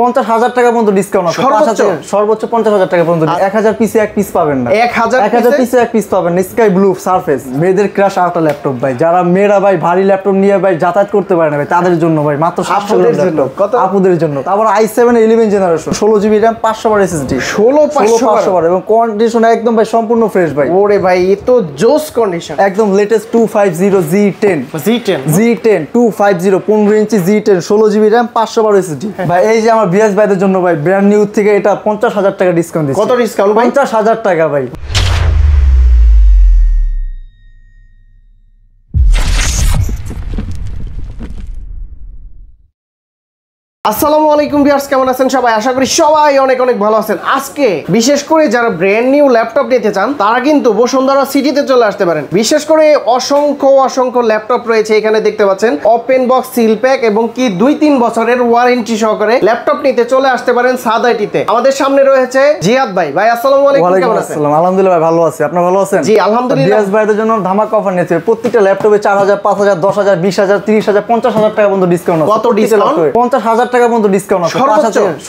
50,000 টাকা পর্যন্ত ডিসকাউন্ট আছে। সর্বোচ্চ 50,000 টাকা পর্যন্ত। 1000 পিসে এক পিস পাবেন না। 1000 পিসে এক পিস পাবেন। স্কাই ব্লু সারফেস মেয়েদের ক্রাশ আউট ল্যাপটপ ভাই, যারা মেয়েরা ভাই ভারী ল্যাপটপ নিয়ে ভাই যাতায়াত করতে পারে না ভাই, তাদের জন্য ভাই মাত্র 700 টাকা। কত? আপুদের জন্য। তারপর i7 11 জেনারেশন 16GB RAM 500 বার SSD 16 বার এবং কন্ডিশন একদম ভাই সম্পূর্ণ ফ্রেশ ভাই। ওরে ভাই এ তো জোস কন্ডিশন, একদম লেটেস্ট 250 Z10 250 15 ইঞ্চি Z10 16GB RAM 500 বার SSD ভাই। এই যে আমার বিএস ভাইদের জন্য ভাই ব্র্যান্ড নিউ থেকে এটা 50,000 টাকা ডিসকাউন্ট দিচ্ছি। কত ডিসকাউন্ট ভাই? 50,000 টাকা ভাই। আসসালামু আলাইকুম ভিউয়ার্স, কেমন আছেন সবাই? আশা করি সবাই অনেক অনেক ভালো আছেন। আজকে বিশেষ করে যারা ব্র্যান্ড নিউ ল্যাপটপ নিতে চান তারা কিন্তু বসুন্ধরা সিটিতে চলে আসতে পারেন। বিশেষ করে অসংখ্য ল্যাপটপ রয়েছে এখানে, দেখতে পাচ্ছেন ওপেন বক্স সিল প্যাক এবং কি 2-3 বছরের ওয়ারেন্টি সহকারে ল্যাপটপ নিতে চলে আসতে পারেন সাদ আইটিতে। আমাদের সামনে রয়েছে জিয়াদ ভাই। ভাই আসসালামু আলাইকুম, কেমন আছেন? আলহামদুলিল্লাহ ভাই, ভালো আছি। আপনি ভালো আছেন? জি আলহামদুলিল্লাহ। বিএস ভাইদের জন্য ধামাকা অফার নিয়েছে। প্রত্যেকটা ল্যাপটপে 4,000 5,000 10,000 20,000 30,000 50,000 টাকা পর্যন্ত ডিসকাউন্ট আছে। কত ডিসকাউন্ট? 50,000 টাকা পর্যন্ত ডিসকাউন্ট আছে।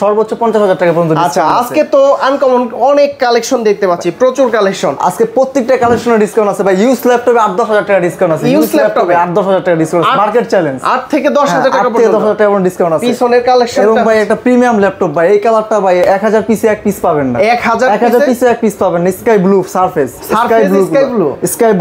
সর্বোচ্চ 50,000 টাকা পর্যন্ত। আচ্ছা, আজকে তো আনকমন অনেক কালেকশন দেখতে পাচ্ছি, প্রচুর কালেকশন। আজকে প্রত্যেকটা কালেকশনে ডিসকাউন্ট আছে ভাই। ইউজ ল্যাপটপে 8-10,000 টাকা ডিসকাউন্ট আছে। ইউজ ল্যাপটপে 8-10,000 টাকা ডিসকাউন্ট আছে। মার্কেট চ্যালেঞ্জ 8 থেকে 10,000 টাকা পর্যন্ত। 10,000 টাকা পর্যন্ত ডিসকাউন্ট আছে। পিছনের কালেকশন এবং ভাই একটা প্রিমিয়াম ল্যাপটপ ভাই, এই কালারটা ভাই 1000 পিসে এক পিস পাবেন না। 1000 পিসে এক পিস পাবেন। Sky blue surface sky blue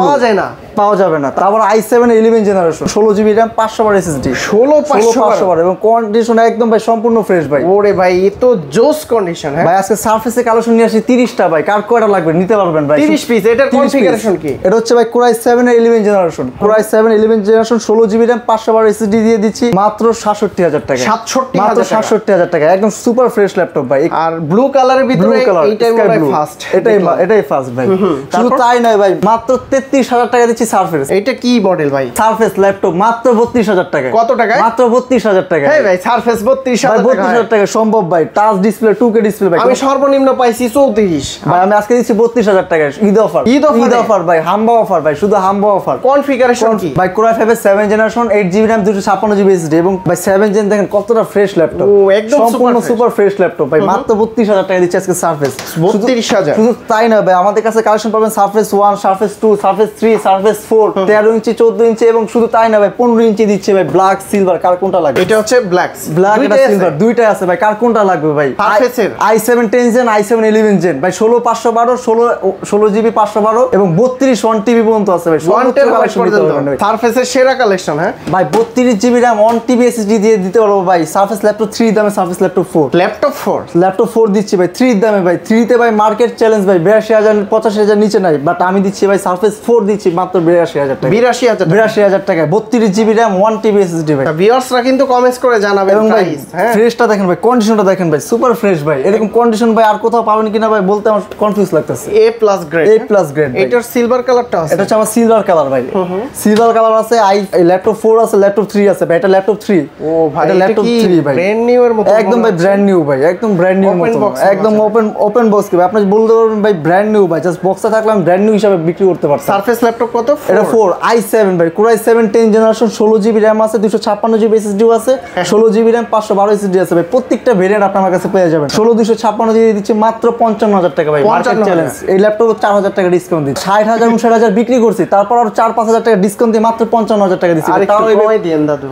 পাওয়া যায় না, পাওয়া যাবে না। তারপর i7 11 জেনারেশন 16GB RAM 500 বার SSD 16 বার এবং কন্ডিশন একদম ভাই সম্পূর্ণ ফ্রেশ ভাই। ওরে ভাই এ তো জোস কন্ডিশন। হ্যাঁ ভাই আজকে সারফেসে কালেকশন নিয়ে আসি 30টা ভাই। কার কয়টা লাগবে নিতে পারবেন ভাই। 30 পিস। এটার কনফিগারেশন কি? এটা হচ্ছে ভাই Core i7 11 generation 16GB RAM 500 বার SSD দিয়ে দিচ্ছি মাত্র 67,000 টাকা। 67,000 টাকা একদম সুপার ফ্রেশ ল্যাপটপ ভাই। আর ব্লু কালারের ভিতরে এইটাই মনে হয় ফার্স্ট। এটাই ফার্স্ট ভাই। শুধু তাই নয় ভাই, মাত্র 33,000 টাকা দিচ্ছি সারফেস। এটা কি মডেল ভাই? সারফেস ল্যাপটপ মাত্র 32,000 টাকা। কত টাকা? মাত্র 32,000 টাকা। হ্যাঁ ভাই সারফেস 32,000 টাকা সম্ভব ভাই। টাচ ডিসপ্লে 2K ডিসপ্লে ভাই। আমি সর্বনিম্ন পাইছি 34 ভাই। আমি আজকে দিচ্ছি 32,000 টাকা ঈদ অফার ভাই। হাম্বা অফার ভাই, শুধু হাম্বা অফার। কনফিগারেশন কি ভাই? Core i5 7 generation 8GB RAM 256GB SSD এবং ভাই 7 জেন দেখেন কতটা ফ্রেশ ল্যাপটপ। ও একদম সম্পূর্ণ সুপার ফ্রেশ ল্যাপটপ ভাই। মাত্র 32,000 টাকা দিচ্ছি আজকে সারফেস। 32,000। শুধু তাই না ভাই, আমাদের কাছে কালেকশন পাবেন সারফেস 1 সারফেস 2 সারফেস 3 সারফেস 4 13 ইঞ্চি 14 ইঞ্চি এবং শুধু তাই না ভাই 15 ইঞ্চি দিচ্ছে ভাই। ব্ল্যাক সিলভার কার কোনটা লাগবে? এটা হচ্ছে ব্ল্যাক এটা সিলভার দুইটাই আছে ভাই। কার কোনটা লাগবে ভাই? সারফেসের i7 10 জেন i7 11 জেন ভাই 16GB 512 এবং 32 1TB পর্যন্ত আছে ভাই। সারফেসের সেরা কালেকশন। হ্যাঁ ভাই 32GB RAM 1TB SSD দিয়ে দিতে পারবো ভাই। সারফেস ল্যাপটপ 3 দামে সারফেস ল্যাপটপ 4 দিচ্ছি ভাই 3 দামে ভাই। 3 তে ভাই মার্কেট চ্যালেঞ্জ ভাই 82,000 85,000 নিচে নাই, বাট আমি দিচ্ছি ভাই সারফেস 4 দিচ্ছি মাত্র 82,000 টাকা। 82,000 টাকা 32GB RAM 1TB SSD ভাই। ভিউয়ার্সরা কিন্তু কমেন্টস করে জানাবেন প্রাইস। হ্যাঁ ফ্রেশটা দেখেন ভাই, কন্ডিশনটা দেখেন ভাই, সুপার ফ্রেশ ভাই। এরকম কন্ডিশন ভাই আর কোথাও পাবেন কিনা ভাই বলতে আমার কনফিউজ লাগতেছে। A+ grade. এটার সিলভার কালারটা আছে। এটা হচ্ছে আমার সিলভার কালার ভাই। সিলভার কালার আছে। এই ল্যাপটপ 4 আছে, ল্যাপটপ 3 আছে ভাই। এটা ল্যাপটপ 3। ও ভাই এটা ল্যাপটপ 3 ভাই। ব্র্যান্ড নিউ এর মতো একদম ভাই, ব্র্যান্ড নিউ ভাই। একদম ব্র্যান্ড নিউ মতো একদম ওপেন বক্স ভাই। আপনি বলতে পারবেন ভাই ব্র্যান্ড নিউ ভাই। জাস্ট বক্সে থাকলে আমি ব্র্যান্ড নিউ হিসেবে বিক্রি করতে পারতাম। সারফেস ল্যাপটপ কত? এটা 4 i7 ভাই। Core i7 10 generation 16GB RAM আছে 256GB SSD আছে 16GB RAM 512 SSD আছে ভাই। প্রত্যেকটা ভেরিয়েন্ট আপনার কাছে পেয়ে যাবেন। 16 দিয়ে দিচ্ছি মাত্র 55,000 টাকা ভাই। Market challenge. এই ল্যাপটপ 4,000 টাকা ডিসকাউন্ট দিচ্ছি। 60,000 59,000 বিক্রি করছি, তারপর আর 4-5,000 টাকা ডিসকাউন্ট দিয়ে মাত্র 55,000 টাকা দিচ্ছি। তাও কমাই দেন দাদু।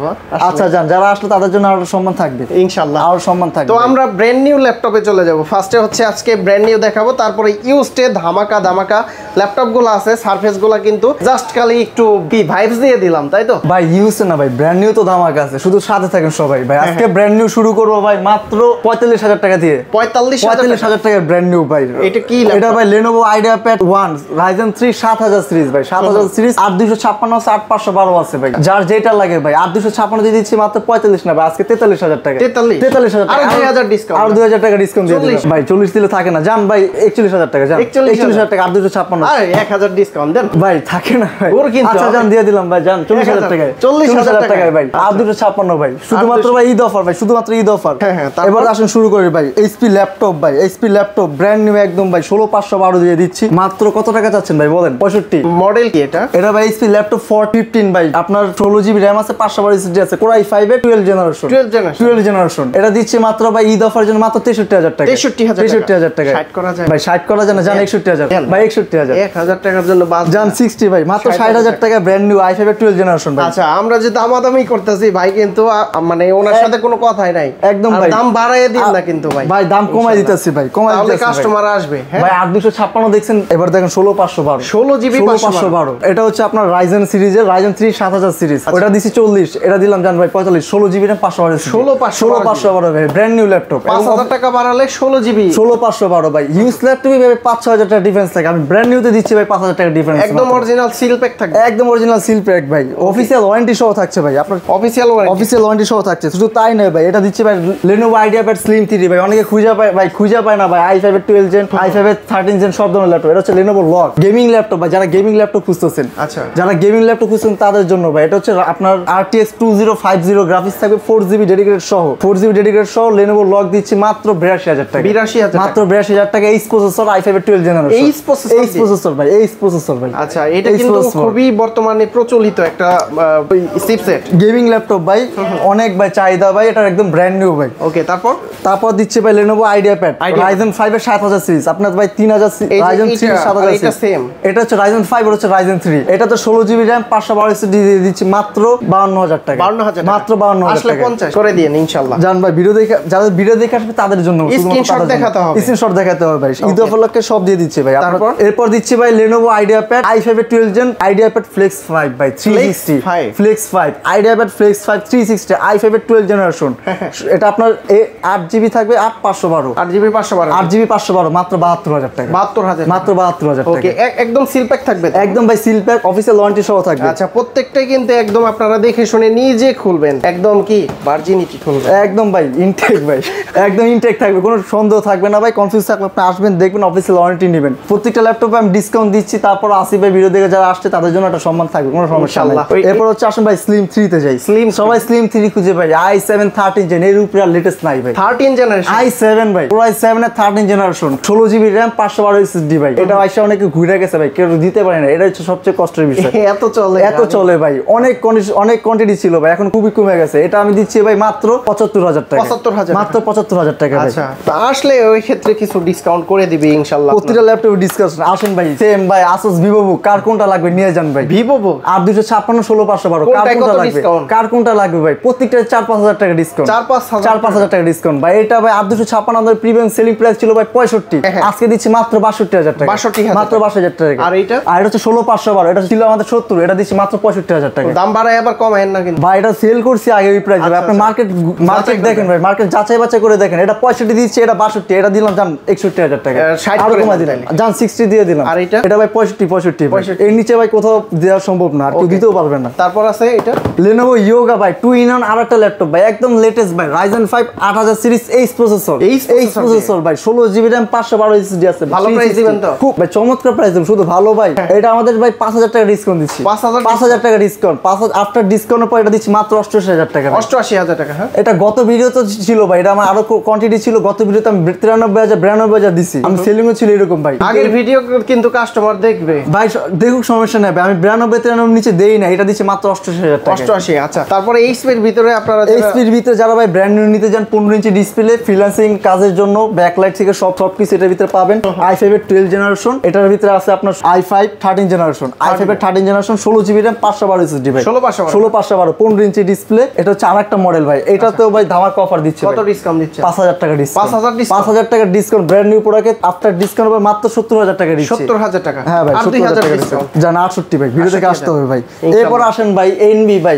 আচ্ছা যান, যারা আসলে তাদের জন্য আরো সম্মান থাকবে ইনশাআল্লাহ। আরো সম্মান থাকবে। তো আমরা ব্র্যান্ড নিউ ল্যাপটপে চলে যাব। ফার্স্টে হচ্ছে আজকে ব্র্যান্ড নিউ দেখাবো, তারপরে ইউজডে ধামাকা ল্যাপটপগুলো আছে। সারফেসগুলো কিন্তু জাস্ট খালি একটু ভাইবস দিয়ে দিলাম, তাই তো ভাই? ইউজ না ভাই, ব্র্যান্ড নিউ তো ধামাকা আছে, শুধু সাথে থাকেন সবাই ভাই। আজকে ব্র্যান্ড নিউ শুরু করবো ভাই মাত্র 45,000 টাকা দিয়ে। 45,000 টাকা ব্র্যান্ড নিউ ভাই। এটা কি? এটা ভাই Lenovo IdeaPad 1 Ryzen 3 7000 সিরিজ ভাই। 7000 সিরিজ 8256 আছে 8512 আছে ভাই। যার যেটা লাগে ভাই। 8256 দিয়ে দিচ্ছি মাত্র 45 না ভাই, আজকে 43,000 টাকা। 43,000 টাকা। আর 2,000 ডিসকাউন্ট। আর 2,000 টাকা ডিসকাউন্ট দিয়ে দিলাম ভাই। 40 দিলে থাকে না, জান ভাই 41,000 টাকা। জান 41,000 টাকা 8256। আরে 1,000 ডিসকাউন্ট দেন ভাই। থাকেন না ভাই ওর কিন্তু আচ্ছা জান দিয়ে দিলাম ভাই জান 40000 টাকায় 40000 টাকায় ভাই আর 256 ভাই শুধুমাত্র ভাই ঈদ অফার ভাই শুধুমাত্র ঈদ অফার এবার আসেন শুরু করি ভাই এইচপি ল্যাপটপ ভাই এইচপি ল্যাপটপ ব্র্যান্ড নিউ একদম ভাই 16512 দিয়ে দিচ্ছি মাত্র কত টাকা চাচ্ছেন ভাই বলেন 65 মডেল কি এটা ভাই এইচপি ল্যাপটপ 415 ভাই আপনার 16GB RAM আছে 512 SSD আছে Core i5 এর 12 জেনারেশন এটা দিচ্ছি মাত্র ভাই ঈদ অফার জন্য মাত্র 63000 টাকা 63000 টাকা 60 করা যায় ভাই 60 করা যায় না জান 61000 ভাই 61000 1000 টাকার জন্য বাস জান 60 ভাই মাত্র 60000 টাকা ব্র্যান্ড নিউ i5 এর 12 জেনারেশন ভাই আচ্ছা আমরা যে দামাদামি করতেছি ভাই কিন্তু মানে ওনার সাথে কোনো কথাই নাই একদম ভাই দাম বাড়ায় দিন না কিন্তু ভাই ভাই দাম কমাই দিতেছি ভাই কমাই দিতেছি তাহলে কাস্টমার আসবে ভাই 8256 দেখছেন এবার দেখেন 16512 16GB 512 এটা হচ্ছে আপনার Ryzen সিরিজের Ryzen 3 7000 সিরিজ ওটা দিছি 40 এটা দিলাম জান ভাই 45 16GB RAM 512 16512 ভাই ব্র্যান্ড নিউ ল্যাপটপ 5000 টাকা বাড়ালে 16GB 16512 ভাই ইউজ ল্যাপটপে ভাই 5-6000 টাকা ডিফারেন্স থাকে আমি ব্র্যান্ড নিউতে দিচ্ছি ভাই 5000 টাকা ডিফারেন্স একদম অরিজিনাল সিল প্যাক থাকবে একদম অরিজিনাল সিল প্যাক ভাই অফিশিয়াল ওয়ারেন্টি সহ থাকছে ভাই আপনার অফিশিয়াল ওয়ারেন্টি সহ থাকছে শুধু তাই নয় ভাই এটা দিচ্ছি ভাই Lenovo IdeaPad Slim 3 ভাই অনেকে খুঁজে পায় না ভাই i5 এর 12 জেন i5 এর 13 জেন সব ধরনের ল্যাপটপ এটা হচ্ছে Lenovo Log গেমিং ল্যাপটপ ভাই যারা গেমিং ল্যাপটপ খুঁজতেছেন আচ্ছা যারা গেমিং ল্যাপটপ খুঁজছেন তাদের জন্য ভাই এটা হচ্ছে আপনার RTX 2050 গ্রাফিক্স থাকবে 4GB ডেডিকেটেড সহ Lenovo Log দিচ্ছি মাত্র 82000 টাকা 82000 মাত্র 82000 টাকা এইচ প্রসেসর i5 এর 12 জেনারেশন এইচ প্রসেসর ভাই আচ্ছা এটা কিন্তু খুবই বর্তমানে প্রচলিত একটা চিপসেট গেমিং ল্যাপটপ ভাই অনেক ভাই চাহিদা ভাই এটা একদম ব্র্যান্ড নিউ ভাই ওকে তারপর দিচ্ছে ভাই Lenovo IdeaPad Ryzen 5 এর 7000 সিরিজ আপনার ভাই 3000 Ryzen 3 7000 এটা সেম এটা হচ্ছে Ryzen 5 আর হচ্ছে Ryzen 3 এটা তো 16GB RAM 512 SSD দিয়ে দিচ্ছি মাত্র 52000 টাকা মাত্র 52000 আসলে 50 করে দিয়েন ইনশাআল্লাহ জান ভাই যাদের ভিডিও দেখে আসবে তাদের জন্য স্ক্রিনশট দেখাতে হবে ভাই ঈদ উপলক্ষে সব দিয়ে দিচ্ছে ভাই এরপর দিচ্ছি ভাই Lenovo IdeaPad i5 এর 12 জেন IdeaPad Flex 5 ভাই 360 Flex 5 IdeaPad Flex 5 360 i5 এর 12 জেনারেশন এটা আপনার 8GB থাকবে 8GB 512 মাত্র 72000 টাকা মাত্র 72000 টাকা ওকে একদম সিল প্যাক থাকবে একদম ভাই সিল প্যাক অফিসিয়াল ওয়ারেন্টি সহ থাকবে আচ্ছা প্রত্যেকটাই কিন্তু একদম আপনারা দেখে শুনে নিজে খুলবেন একদম কি ভার্জিনিটি খুলবেন একদম ভাই ইনটেক ভাই একদম ইনটেক থাকবে কোনো সন্দেহ থাকবে না ভাই কনফিউজ থাকবে আপনি আসবেন দেখবেন অফিসিয়াল ওয়ারেন্টি নেবেন প্রত্যেকটা ল্যাপটপে আমি ডিসকাউন্ট দিচ্ছি তারপর আসি ভাই ভিডিও দেখে যারা আসছে তাদের জন্য একটা সম্মান থাকবে কোনো সমস্যা নেই এরপর হচ্ছে আসুন ভাই Slim 3 তে যাই সবাই Slim 3 খুঁজে ভাই i7 13 জেন এর উপরে লেটেস্ট নাই ভাই 13 জেনারেশন i7 ভাই Core i7 এর 13 জেনারেশন 16GB RAM 512 SSD ভাই এটা আইসা অনেকে ঘুরে গেছে ভাই কেউ দিতে পারে না এটা হচ্ছে সবচেয়ে কষ্টের বিষয় এত চলে ভাই অনেক কোয়ান্টিটি ছিল ভাই এখন খুবই কমে গেছে এটা আমি দিচ্ছি ভাই মাত্র 75000 টাকা মাত্র 75000 টাকা ভাই আচ্ছা তো আসলে ওই ক্ষেত্রে কিছু ডিসকাউন্ট করে দিবি ইনশাআল্লাহ প্রতিটা ল্যাপটপে ডিসকাউন্ট আসেন ভাই সেম ভাই Asus VivoBook কার কোনটা লাগবে নিয়ে যান ভাই VivoBook 8256 16512 কার কোনটা লাগবে কার কোনটা লাগবে ভাই প্রত্যেকটা 4-5000 টাকা ডিসকাউন্ট 4-5000 টাকা ডিসকাউন্ট ভাই এটা ভাই 8256 আমাদের প্রিমিয়াম সেলিং প্রাইস ছিল ভাই 65 আজকে দিচ্ছি মাত্র 62000 টাকা মাত্র 62000 টাকা আর এটা হচ্ছে 16512 এটা ছিল আমাদের 70 এটা দিচ্ছি মাত্র 65000 টাকা দাম বাড়ায় আবার কমায়েন না কিন্তু ভাই এটা সেল করছি আগে এই প্রাইসে ভাই আপনি মার্কেট দেখেন ভাই মার্কেট যাচাই বাছাই করে দেখেন এটা 65 দিচ্ছি এটা 62 এটা দিলাম জান 61000 টাকা 60 আর কমা দিলাম জান 60 দিয়ে দিলাম আর এটা ভাই 65 এর নিচে ভাই কোথাও দেওয়া সম্ভব না আর কেউ দিতেও পারবে না তারপর আছে এটা Lenovo Yoga ভাই 2-in-1 আরেকটা ল্যাপটপ ভাই একদম লেটেস্ট ভাই Ryzen 5 8000 সিরিজ এইচ প্রসেসর ভাই 16GB RAM 512 SSD আছে ভালো প্রাইস দিবেন তো খুব ভাই চমৎকার প্রাইস দেব শুধু ভালো ভাই এটা আমাদের ভাই 5000 টাকা ডিসকাউন্ট দিচ্ছি 5000 টাকা ডিসকাউন্ট 5000 আফটার ডিসকাউন্টের পর এটা দিচ্ছি মাত্র 88000 টাকা 88000 টাকা হ্যাঁ এটা গত ভিডিওতে ছিল ভাই এটা আমার আরো কোয়ান্টিটি ছিল গত ভিডিওতে আমি 93000 দিছি আমি সেলিংও ছিল এরকম ভাই আগের ভিডিও কিন্তু কাস্টমার দেখবে ভাই দেখুক সমস্যা নাই আমি 92-93 নিচে দেই না এটা দিচ্ছি মাত্র 88000 টাকা 88 আচ্ছা তারপরে এইচপি এর ভিতরে আপনারা এইচপি এর ভিতরে যারা ভাই ব্র্যান্ড নিউ নিতে যান 15 ইঞ্চি ডিসপ্লে ফ্রিল্যান্সিং কাজের জন্য ব্যাকলাইট থেকে সব কিছু এটার ভিতরে পাবেন i5 এর 12 জেনারেশন এটার ভিতরে আছে আপনার i5 13 জেনারেশন i5 এর 13 জেনারেশন 16GB RAM 512 SSD ভাই 16512 15 ইঞ্চি ডিসপ্লে এটা হচ্ছে আরেকটা মডেল ভাই এটাতেও ভাই ধামাকা অফার দিচ্ছে কত ডিসকাউন্ট দিচ্ছে 5000 টাকা ডিসকাউন্ট 5000 টাকা ডিসকাউন্ট ব্র্যান্ড নিউ প্রোডাক্টে আফটার ডিসকাউন্ট হবে মাত্র 70000 টাকা দিচ্ছে 70000 টাকা হ্যাঁ ভাই 70000 টাকা ডিসকাউন্ট জান 68 ভাই ভিডিও দেখে আসতে হবে ভাই এরপর আসেন ভাই এনভি ভাই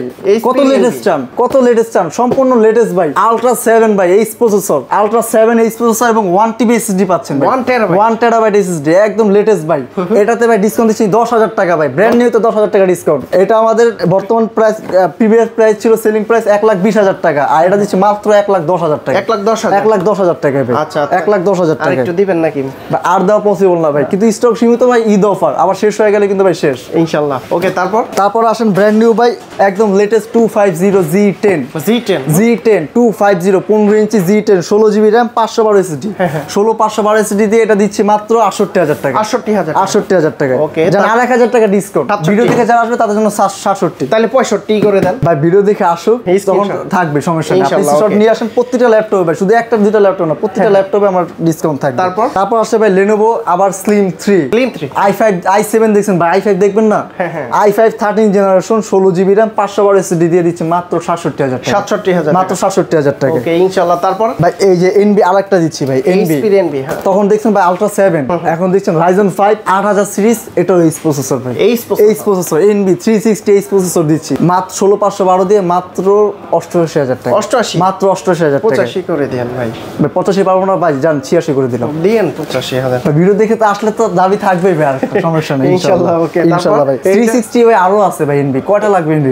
কত লেটেস্ট চান সম্পূর্ণ লেটেস্ট ভাই আলট্রা 7 ভাই H processor ultra 7 H processor এবং 1TB SSD পাচ্ছেন ভাই 1 টেরাবাইট SSD একদম লেটেস্ট ভাই এটাতে ভাই ডিসকাউন্ট দিচ্ছি 10000 টাকা ভাই ব্র্যান্ড নিউ তো 10000 টাকা ডিসকাউন্ট এটা আমাদের বর্তমান প্রাইস প্রিভিয়াস প্রাইস ছিল সেলিং প্রাইস 1,20,000 টাকা আর এটা দিচ্ছি মাত্র 1,10,000 টাকা 1,10,000 টাকা ভাই আচ্ছা 1,10,000 টাকা আর একটু দিবেন নাকি আর দেওয়া পসিবল না ভাই কিন্তু স্টক সীমিত ভাই ঈদ অফার আবার শেষ হয়ে গেলে কিন্তু কিন্তু ভাই শেষ ইনশাআল্লাহ। ওকে, তারপর আসেন ব্র্যান্ড নিউ ভাই একদম লেটেস্ট 250 G10 250 15 ইঞ্চি G10 16 GB RAM 512 SSD 512 SSD দিয়ে এটা দিচ্ছি মাত্র 68000 টাকা 68000 টাকা। ওকে, জান আর 1000 টাকা ডিসকাউন্ট ভিডিও দেখে যারা আসবে তাদের জন্য 67 তাহলে 65 করে দেন ভাই। ভিডিও দেখে আসুক তখন থাকবে, সমস্যা নেই। আপনি স্ক্রিনশট নিয়ে আসেন প্রত্যেকটা ল্যাপটপে ভাই, শুধু একটা দুইটা ল্যাপটপ না, প্রত্যেকটা ল্যাপটপে আমার ডিসকাউন্ট থাকবে। তারপর আসছে ভাই Lenovo আবার Slim 3 i5 i7 দেখছেন ভাই, i5 দেখবেন না, i5 13 generation 16 GB RAM 512 SSD দিয়ে দিচ্ছি মাত্র 67000 টাকা 67000 মাত্র 67000 টাকা। ওকে ইনশাআল্লাহ। তারপর ভাই এই যে NB আরেকটা দিচ্ছি ভাই, NB তখন দেখছেন ভাই Ultra 7, এখন দেখছেন Ryzen 5 8000 সিরিজ, এটাও এইচ প্রসেসর ভাই, H processor NB 360 H processor দিচ্ছি মাত্র 16512 দিয়ে মাত্র 88000 টাকা 88 মাত্র 88000 টাকা 85 করে দেন ভাই। ভাই 85 পারবো না ভাই, জান 86 করে দিলাম, দেন 85000। ভিডিও দেখে তো আসলে তো দাবি থাকবেই ভাই, আর সমস্যা নেই ইনশাআল্লাহ। ওকে, ইনশাআল্লাহ ভাই 360 ভাই আরো আছে ভাই NB, কয়টা লাগবে NB?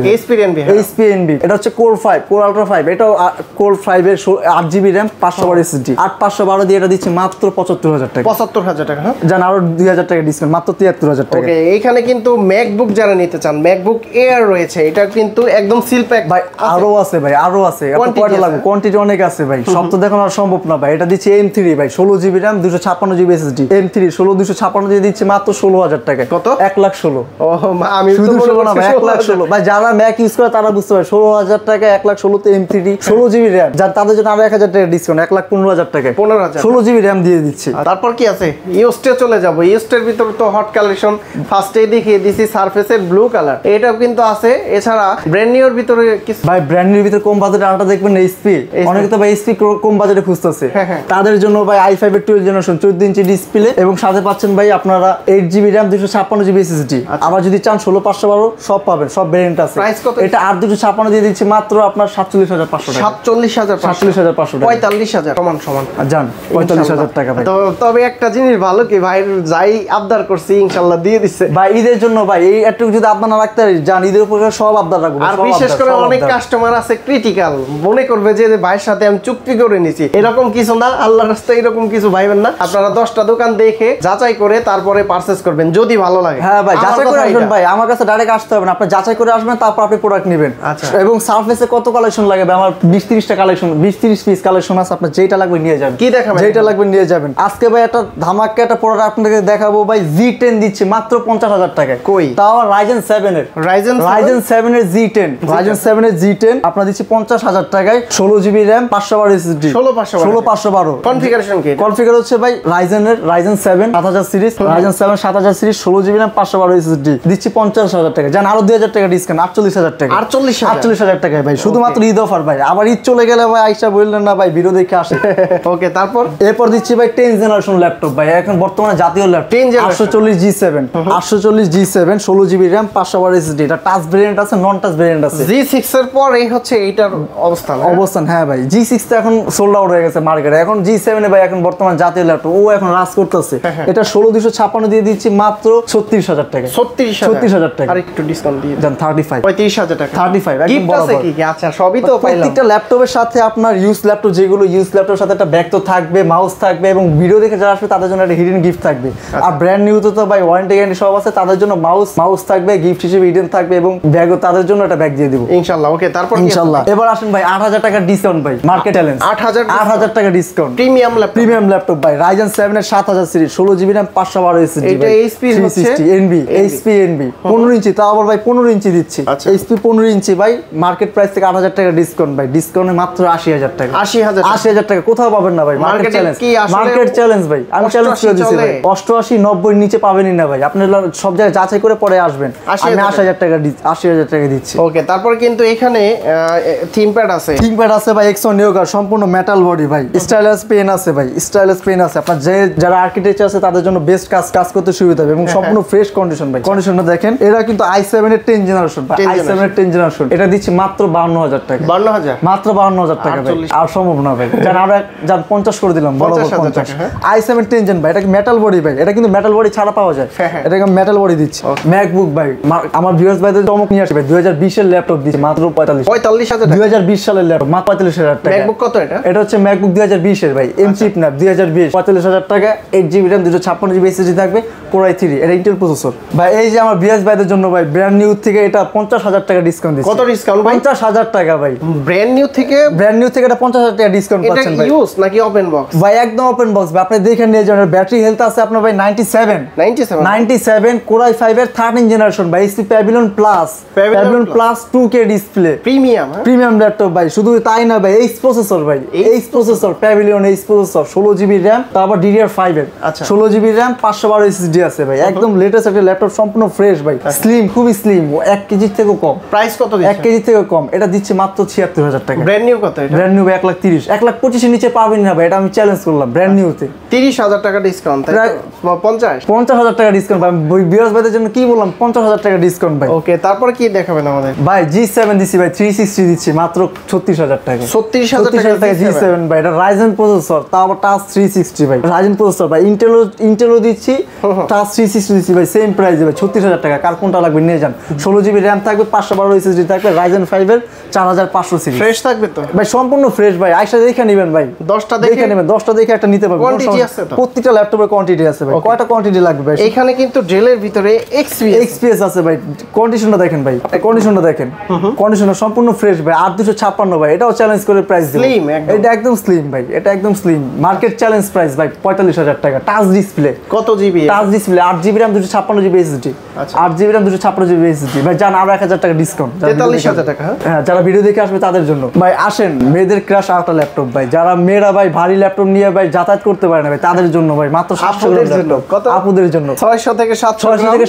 HP NB এটা হচ্ছে Core 5 Core Ultra 5, এটাও Core 5 এর 8GB RAM 512 SSD 8512 দিয়ে এটা দিচ্ছি মাত্র 75000 টাকা 75000 টাকা। হ্যাঁ জান আরো 2000 টাকা ডিসকাউন্ট মাত্র 73000 টাকা। ওকে, এইখানে কিন্তু ম্যাকবুক যারা নিতে চান, ম্যাকবুক এয়ার রয়েছে, এটা কিন্তু একদম সিল প্যাক ভাই, আরো আছে ভাই, আরো আছে, আপনার কয়টা লাগবে? কোয়ান্টিটি অনেক আছে ভাই, সব তো দেখানো আর সম্ভব না ভাই। এটা দিচ্ছি M3 ভাই 16GB RAM 256GB SSD M3 256 দিয়ে দিচ্ছি মাত্র 16000 টাকা। কত? 1,16,000। ও আমি শুধু 16 না ভাই, 1,16,000 ভাই। যারা ম্যাক ইউজ করে তারা বুঝতে পারে 16000 টাকা 1,16,000 তে M3 16GB RAM, যার তাদের জন্য আরো 1000 টাকা ডিসকাউন্ট 1,15,000 টাকা 16GB RAM দিয়ে দিচ্ছি। তারপর কি আছে? ইউস্টে চলে যাব। ইউস্টের ভিতর তো হট কালেকশন ফার্স্টেই দেখিয়ে দিছি, সারফেসের ব্লু কালার, এটাও কিন্তু আছে। এছাড়া ব্র্যান্ড নিউর ভিতরে কিছু ভাই ব্র্যান্ড নিউর ভিতরে কম বাজেটে আরেকটা দেখবেন HP, অনেকে তো ভাই HP কম বাজেটে খুঁজতেছে, তাদের জন্য ভাই i5 এর 12 জেনারেশন 14 ইঞ্চি ডিসপ্লে এবং সাথে পাচ্ছেন ভাই আপনারা 8GB RAM 256GB SSD। আবার যদি চান 16512 সব পাবেন, সব ভেরিয়েন্ট আছে। প্রাইস কত? এটা 8256 দিয়ে দিচ্ছি মাত্র আপনার 47500 টাকা 47500 টাকা 45000 সমান জান 45000 টাকা ভাই। তো তবে একটা জিনিস ভালো কি ভাই, যাই আবদার করছি ইনশাআল্লাহ দিয়ে দিচ্ছে ভাই। ঈদের জন্য ভাই এই একটু যদি আবদার না রাখতে পারি, জান ঈদের উপরে সব আবদার রাখবো। আর বিশেষ করে অনেক কাস্টমার আছে ক্রিটিক্যাল, মনে করবে যে ভাইয়ের সাথে আমি চুক্তি করে নিছি, এরকম কিছু না, আল্লাহর রাস্তায় এরকম কিছু ভাইবেন না। আপনারা 10টা দোকান দেখে যাচাই করে তারপরে পারচেজ করবেন যদি ভালো লাগে। হ্যাঁ ভাই, যাচাই করে আসবেন ভাই, আমার কাছে ডাইরেক্ট আসতে হবে না, আপনি যাচাই করে আসবেন, তারপর আপনি প্রোডাক্ট নেবেন। এবং সারফেসে কত কালেকশন লাগে ভাই, আমার 20-30টা কালেকশন 20-30 পিস কালেকশন আছে, আপনার যেটা লাগবে নিয়ে যাবেন। কি দেখাবেন? যেটা লাগবে নিয়ে যাবেন। আজকে ভাই একটা ধামাকা একটা প্রোডাক্ট আপনাদেরকে দেখাবো ভাই, G10 দিচ্ছি মাত্র 50000 টাকায়। কই? তাও Ryzen 7 এর Ryzen 7 এর G10 Ryzen 7 এর G10 আপনারা দিচ্ছি 50000 টাকায় 16GB RAM 512 SSD 16512। কনফিগারেশন কি? কনফিগার হচ্ছে ভাই Ryzen 7 7000 series Ryzen 7 7000 series 16GB RAM 512 SSD দিচ্ছি 50000 টাকা। জান আরো 2000 টাকা ডিসকাউন্ট 48000 টাকা 48000 টাকায় ভাই, শুধুমাত্র ঈদ অফার ভাই। আবার ঈদ চলে গেলে ভাই আইসা বললেন না ভাই ভিডিও দেখে আসে। ওকে, এরপর দিচ্ছি ভাই 10 জেনারেশন ল্যাপটপ ভাই, এখন বর্তমানে জাতীয় laptop 840 G7 16GB RAM 512 SSD। এটা টাচ ভেরিয়েন্ট আছে, নন টাচ ভেরিয়েন্ট আছে। G6 এর পর এই হচ্ছে এইটার অবস্থান। হ্যাঁ ভাই, G6 তো এখন সোল্ড আউট হয়ে গেছে মার্কেটে, এখন G7 এ ভাই এখন বর্তমান জাতীয় ল্যাপটপ, ও এখন রাজ করতেছে। এটা 16256 দিয়ে দিচ্ছি মাত্র 36000 টাকা 36000 টাকা। আর একটু ডিসকাউন্ট দিয়ে দেন 35000 টাকা 35 একদম আছে কি? আচ্ছা, সবই তো পাইলাম। প্রত্যেকটা ল্যাপটপের সাথে আপনার ইউজ ল্যাপটপ, যেগুলো ইউজ ল্যাপটপের সাথে একটা ব্যাগ তো থাকবে, মাউস থাকবে, এবং ভিডিও দেখে যারা আসবে তাদের জন্য একটা হিডেন গিফট থাকবে। আর ব্র্যান্ড নিউ তো ভাই ওয়ারেন্টি গ্যারান্টি সব আছে, তাদের জন্য মাউস থাকবে গিফট হিসেবে, হিডেন থাকবে, এবং ব্যাগও তাদের জন্য একটা ব্যাগ দিয়ে দিব ইনশাআল্লাহ। ওকে, তারপর ইনশাআল্লাহ। এবার আসেন ভাই 8000 টাকা ডিসকাউন্ট ভাই, মার্কেট চ্যালেঞ্জ 8000 টাকা ডিসকাউন্ট। প্রিমিয়াম ল্যাপটপ ভাই, Ryzen 7 এর 7000 সিরিজ 16GB RAM 512 SSD। এটা HP 360 NB HP NB 15 ইঞ্চি, তাও আবার ভাই 15 ইঞ্চি দিচ্ছি। HP 15 ইঞ্চি ভাই, মার্কেট প্রাইস থেকে 8000 টাকা ডিসকাউন্ট ভাই, ডিসকাউন্টে মাত্র 80000 টাকা 80000 টাকা কোথাও পাবেন না ভাই। মার্কেট চ্যালেঞ্জ ভাই, আমি চ্যালেঞ্জ করে দিছি ভাই, 88 90 নিচে পাবেনই না ভাই। আপনি সব জায়গায় যাচাই করে পরে আসবেন, আমি 8000 টাকা দিচ্ছি। ওকে, তারপর কিন্তু এখানে থিমপ্যাড আছে ভাই, Exxon Yoga সম্পূর্ণ মেটাল বডি ভাই, স্টাইলাস পেন আছে ভাই, স্টাইলাস পেন আছে। আপনার যারা আর্কিটেকচার আছে তাদের জন্য বেস্ট কাজ করতে সুবিধা হবে, এবং সম্পূর্ণ ফ্রেশ কন্ডিশন ভাই। কন্ডিশনটা দেখেন, এরা কিন্তু i7 এর 10 জেনারেশন ভাই, i7 এর 10 জেনারেশন, এটা দিচ্ছি মাত্র 52000 টাকা 52000 মাত্র 52000 টাকা ভাই। আর সম্ভব না ভাই, জান 50 করে দিলাম, বড় 50 i7 10 জেন ভাই, এটা কি মেটাল বডি ভাই, এটা কিন্তু মেটাল বডি ছাড়া পাওয়া যায়, এটাকে মেটাল বডি দিচ্ছি। ম্যাকবুক ভাই, আমার ভিউয়ার্স ভাইদের চমক নিয়ে আসবে, 2020 এর ল্যাপটপ দিচ্ছি মাত্র 45000 2020 সালের ল্যাপটপ মাত্র 45000 টাকা। ম্যাকবুক কত এটা? এটা হচ্ছে ম্যাকবুক 2020 এর ভাই, এম চিপ না 2020 45000 টাকা, 8GB RAM 256GB SSD থাকবে, Core i3, এটা ইন্টেল প্রসেসর। প্রসেসর ভাই। এই যে আমার বিএস ভাইদের জন্য ভাই ব্র্যান্ড নিউ থেকে এটা 50,000 টাকা ডিসকাউন্ট দিচ্ছি। কত ডিসকাউন্ট ভাই? 50,000 টাকা ভাই। ব্র্যান্ড নিউ থেকে এটা 50,000 টাকা ডিসকাউন্ট এটা পাচ্ছেন ভাই। ইউজ নাকি ওপেন বক্স? ভাই একদম ওপেন বক্স ভাই, আপনি দেখে নিয়ে যাবেন। ব্যাটারি হেলথ আছে আপনার ভাই 97 Core i5 এর 13 জেনারেশন ভাই। HP pavilion plus 2K display, premium laptop ভাই। শুধু তাই না ভাই, এইচ প্রসেসর ভাই, H processor pavilion H processor, 16GB RAM, তারপর DDR5 এর 16GB RAM, 512 SSD আছে ভাই। একদম লেটেস্ট একটা ল্যাপটপ, সম্পূর্ণ ফ্রেশ ভাই, স্লিম, খুবই স্লিম, 1 কেজি থেকেও কম। প্রাইস কত দিচ্ছেন? 1 কেজি থেকেও কম। এটা দিচ্ছে মাত্র 76,000 টাকা। ব্র্যান্ড নিউ কত এটা? ব্র্যান্ড নিউ 1,30,000, 1,25,000 এর নিচে পাবেন না ভাই, এটা আমি চ্যালেঞ্জ করলাম। ব্র্যান্ড নিউতে 30,000 টাকা ডিসকাউন্ট, তাই তো? 50,000 টাকা ডিসকাউন্ট ভাই। বিয়াস ভাইদের জন্য কি বললাম, 50,000 টাকা ডিসকাউন্ট ভাই। ওকে, তারপরে কি দেখাবেন আমাদের? ভাই G7 দিছি ভাই, 360 দিচ্ছি মাত্র 36,000 টাকা। 36,000 টাকা G7 ভাই। এটা রাইজেন প্রসেসর, তাও আবার টাচ 360 ভাই। রাইজেন প্রসেসর ভাই। ইন্টেলও দিচ্ছি, টাচ 360 দিচ্ছি ভাই, সেম প্রাইসে ভাই, 36,000 টাকা। কার কোনটা লাগবে নিয়ে যান। 16GB RAM থাকবে, 512 SSD থাকবে, রাইজেন 5 এর 4500 সিরিজ। ফ্রেশ থাকবে তো ভাই, সম্পূর্ণ ফ্রেশ ভাই। আইসা দেখে নেবেন ভাই, 10টা দেখে নেবেন, 10টা দেখে একটা নিতে পারবেন। কোয়ান্টিটি আছে তো? প্রত্যেকটা ল্যাপটপের কোয়ান্টিটি আছে ভাই। কয়টা কোয়ান্টিটি লাগবে ভাই? এখানে কিন্তু ডেলের ভিতরে এক্সপিএস আছে ভাই। কন্ডিশনটা দেখেন ভাই, কন্ডিশনটা দেখেন, কন্ডিশনটা সম্পূর্ণ ফ্রেশ ভাই। 8256 ভাই, এটাও চ্যালেঞ্জ করে প্রাইস দিই। স্লিম একদম। এটা একদম স্লিম ভাই, এটা একদম স্লিম, মার্কেট চ্যালেঞ্জ প্রাইস ভাই, 45,000 টাকা। টাচ ডিসপ্লে, কত GB? Touch display, 8GB RAM, 256GB SSD। 8GB RAM, 256GB SSD ভাই। জান আরো 1,000 টাকা ডিসকাউন্ট। 43,000 টাকা। হ্যাঁ, যারা ভিডিও দেখে আসবে তাদের জন্য ভাই। আসেন, মেয়েদের ক্রাশ আরেকটা ল্যাপটপ ভাই। যারা মেয়েরা ভাই ভারী ল্যাপটপ নিয়ে ভাই যাতায়াত করতে পারে না ভাই, তাদের জন্য ভাই মাত্র 700 গ্রাম। কত? আপুদের জন্য 600 থেকে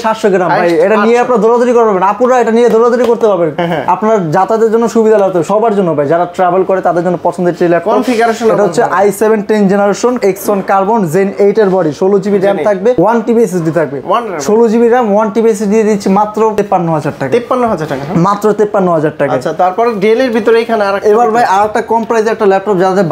700 গ্রাম ভাই। এটা নিয়ে আপনারা দৌড়াদৌড়ি করবেন, আপুরা এটা নিয়ে দৌড়াদৌড়ি করতে পারবেন। আপনার যাতায়াতের জন্য সুবিধা লাগবে সবার জন্য ভাই। যারা ট্রাভেল করে তাদের জন্য পছন্দের ল্যাপটপ। কনফিগারেশন এটা হচ্ছে i7 10 generation X1 carbon Zen 8 এর বডি, 16GB RAM থাকবে, 1TB SSD থাকবে। 16GB RAM, 1TB SSD দিয়ে দিচ্ছি মাত্র 53,000 টাকা। 53,000 টাকা মাত্র 53,000 টাকা। আচ্ছা, তারপর ডেলের ভিতরে এখানে আর এবার ভাই আরেকটা কম প্রাইসে একটা ল্যাপটপ, যাদের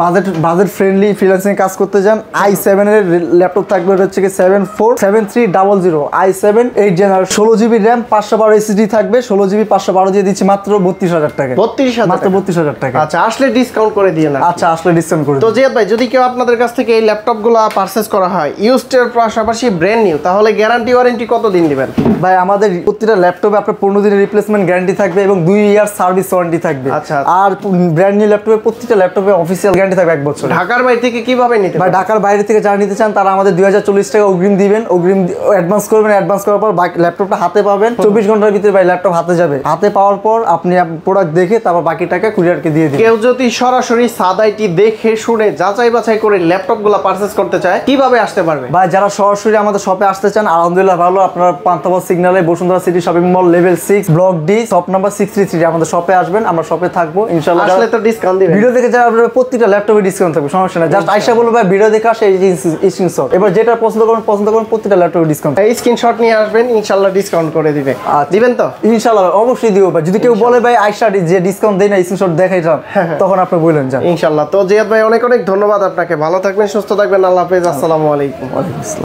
বাজেট ফ্রেন্ডলি, ফ্রিল্যান্সিং কাজ করতে চান, i7 এর ল্যাপটপ থাকবে। এটা হচ্ছে কি 7300 i7 8 generation, 16GB RAM, 512 SSD থাকবে। 16GB 512 দিয়ে দিচ্ছি মাত্র 32,000 টাকা। 32,000 মাত্র 32,000 টাকা। আচ্ছা, আসলে ডিসকাউন্ট করে দিয়ে না? আচ্ছা, আসলে ডিসকাউন্ট করে তো জিয়াদ ভাই, যদি কেউ আপনাদের কাছ থেকে এই ল্যাপটপগুলো পারচেজ করা হয় ইউজড এর পাশাপাশি ব্র্যান্ড নিউ, তাহলে গ্যারান্টি ওয়ারেন্টি কতদিন দিবেন? ভাই, আমাদের প্রতিটা ল্যাপটপে আপনার 15 দিনের রিপ্লেসমেন্ট গ্যারান্টি থাকবে এবং 2 ইয়ার সার্ভিস ওয়ারেন্টি থাকবে। আচ্ছা। আর ব্র্যান্ড নিউ ল্যাপটপে প্রত্যেকটা ল্যাপটপে অফিসিয়াল গ্যারান্টি থাকবে 1 বছর। ঢাকার বাইরে থেকে কিভাবে নিতে? ভাই, ঢাকার বাইরে থেকে যারা নিতে চান তারা আমাদের 2040 টাকা অগ্রিম দিবেন, অগ্রিম অ্যাডভান্স করবেন। অ্যাডভান্স করার পর ল্যাপটপটা হাতে পাবেন। 24 ঘন্টার ভিতরে ভাই ল্যাপটপ হাতে যাবে। হাতে পাওয়ার পর আপনি প্রোডাক্ট দেখে তারপর বাকি টাকা কুরিয়ারকে দিয়ে দিবেন। কেউ যদি সরাসরি সাদাইটি দেখে শুনে যাচাই বাছাই করে ল্যাপটপগুলো পারচেজ করতে চায়, কিভাবে আসতে পারবে? ভাই, যারা সরাসরি আমাদের শপে আসতে চান, আলহামদুলিল্লাহ ভালো। আপনারা পান্তাবাদ সিগন্যালে Bashundhara city shopping mall level 6 block D shop number 633 আমাদের শপে আসবেন। আমরা শপে থাকবো ইনশাআল্লাহ। আসলে তো ডিসকাউন্ট দিবেন। ভিডিও দেখে যারা প্রত্যেকটা ল্যাপটপে ডিসকাউন্ট থাকবে, সমস্যা নাই। জাস্ট আইসা বলবো ভাই ভিডিও দেখে আসে, এই স্ক্রিনশট। এবার যেটা পছন্দ করবেন প্রত্যেকটা ল্যাপটপে ডিসকাউন্ট। এই স্ক্রিনশট নিয়ে আসবেন, ইনশাআল্লাহ ডিসকাউন্ট করে দিবে। দিবেন তো? ইনশাআল্লাহ অবশ্যই দিব ভাই। যদি কেউ বলে ভাই আইসা যে ডিসকাউন্ট দেই না, স্ক্রিনশট দেখাইতাম, তখন আপনি বলেন যান। ইনশাআল্লাহ। তো জিয়াদ ভাই, অনেক অনেক ধন্যবাদ আপনাকে। ভালো থাকবেন, সুস্থ থাকবেন। আল্লাহ হাফেজ। আসসালামু আলাইকুম।